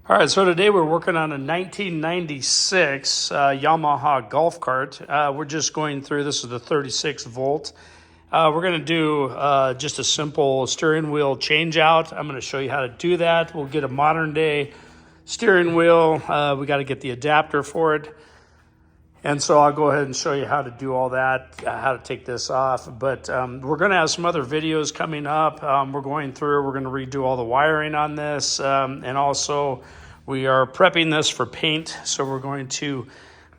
All right, so today we're working on a 1996 Yamaha golf cart. We're just going through, this is the 36 volt. We're going to do just a simple steering wheel change out. I'm going to show you how to do that. We'll get a modern day steering wheel. We got to get the adapter for it. And so I'll go ahead and show you how to do all that, how to take this off. But we're going to have some other videos coming up. We're going through, we're going to redo all the wiring on this. And also we are prepping this for paint. So we're going to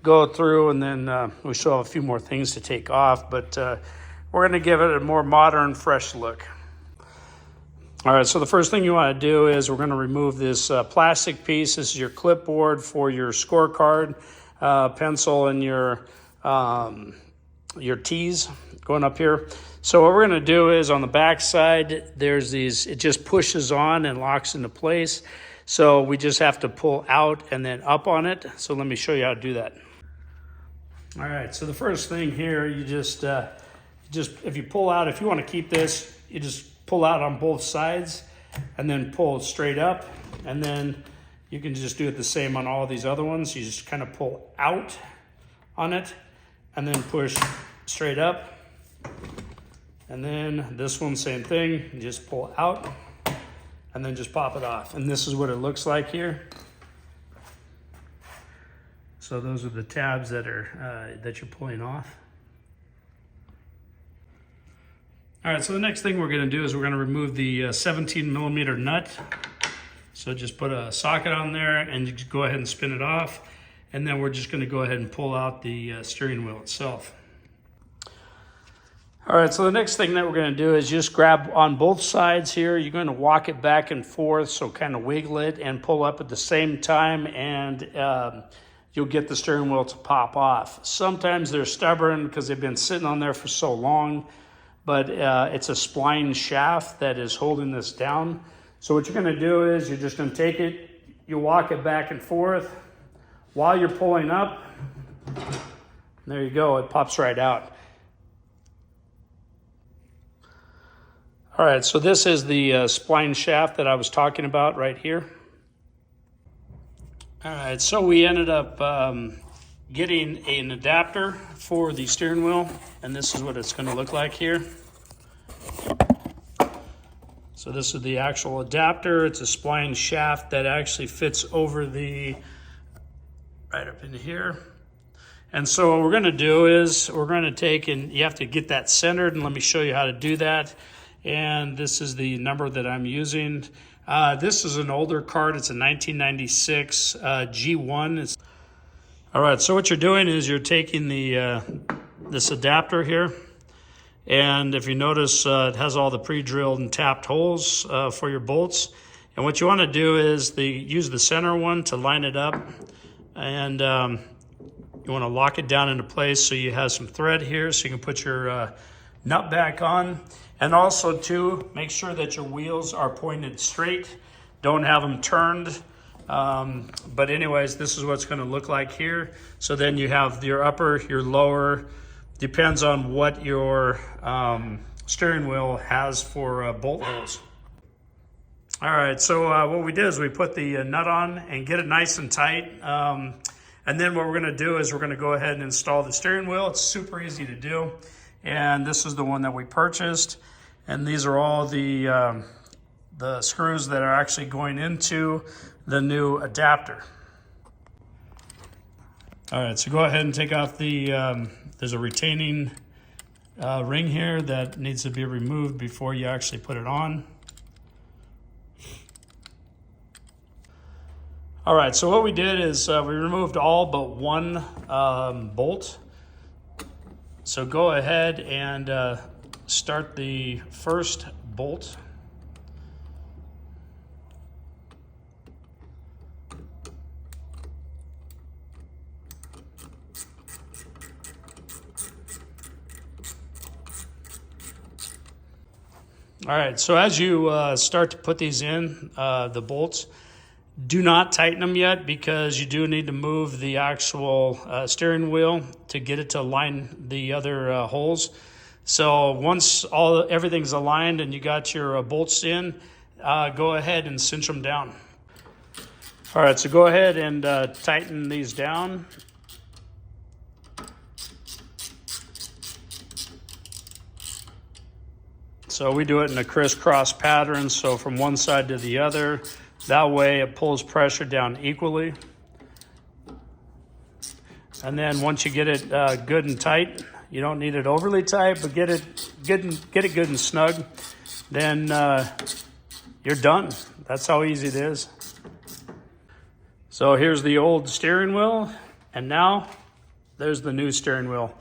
go through and then we still have a few more things to take off. But we're going to give it a more modern, fresh look. All right, so the first thing you want to do is we're going to remove this plastic piece. This is your clipboard for your scorecard. Pencil and your T's going up here. So what we're going to do is on the back side, there's these, it just pushes on and locks into place. So we just have to pull out and then up on it. So let me show you how to do that. All right, so the first thing here, you just if you pull out, if you want to keep this, you just pull out on both sides and then pull it straight up, and then you can just do it the same on all these other ones. You just kind of pull out on it and then push straight up. And then this one, same thing. You just pull out and then just pop it off. And this is what it looks like here. So those are the tabs that are that you're pulling off. All right, so the next thing we're gonna do is we're gonna remove the 17 millimeter nut. So just put a socket on there and you go ahead and spin it off. And then we're just gonna go ahead and pull out the steering wheel itself. All right, so the next thing that we're gonna do is just grab on both sides here. You're gonna walk it back and forth, so kind of wiggle it and pull up at the same time, and you'll get the steering wheel to pop off. Sometimes they're stubborn because they've been sitting on there for so long, but it's a spline shaft that is holding this down. So what you're gonna do is you're just gonna take it, you walk it back and forth while you're pulling up. There you go, it pops right out. All right, so this is the spline shaft that I was talking about right here. All right, so we ended up getting an adapter for the steering wheel, and this is what it's gonna look like here. So this is the actual adapter. It's a spline shaft that actually fits over the, right up in here. And so what we're gonna do is we're gonna take, and you have to get that centered, and let me show you how to do that. And this is the number that I'm using. This is an older card. It's a 1996 G1. All right, so what you're doing is you're taking the this adapter here. And if you notice, it has all the pre-drilled and tapped holes for your bolts. And what you want to do is use the center one to line it up. And you want to lock it down into place so you have some thread here so you can put your nut back on. And also, too, make sure that your wheels are pointed straight. Don't have them turned. But anyways, this is what it's going to look like here. So then you have your upper, your lower. Depends on what your steering wheel has for bolt holes. All right, so what we did is we put the nut on and get it nice and tight. And then what we're gonna do is we're gonna go ahead and install the steering wheel. It's super easy to do. And this is the one that we purchased. And these are all the screws that are actually going into the new adapter. All right, so go ahead and take off the, there's a retaining ring here that needs to be removed before you actually put it on. All right, so what we did is we removed all but one bolt. So go ahead and start the first bolt. All right, so as you start to put these in, the bolts, do not tighten them yet because you do need to move the actual steering wheel to get it to align the other holes. So once everything's aligned and you got your bolts in, go ahead and cinch them down. All right, so go ahead and tighten these down. So we do it in a crisscross pattern, so from one side to the other. That way it pulls pressure down equally. And then once you get it good and tight, you don't need it overly tight, but get it good and snug, then you're done. That's how easy it is. So here's the old steering wheel, and now there's the new steering wheel.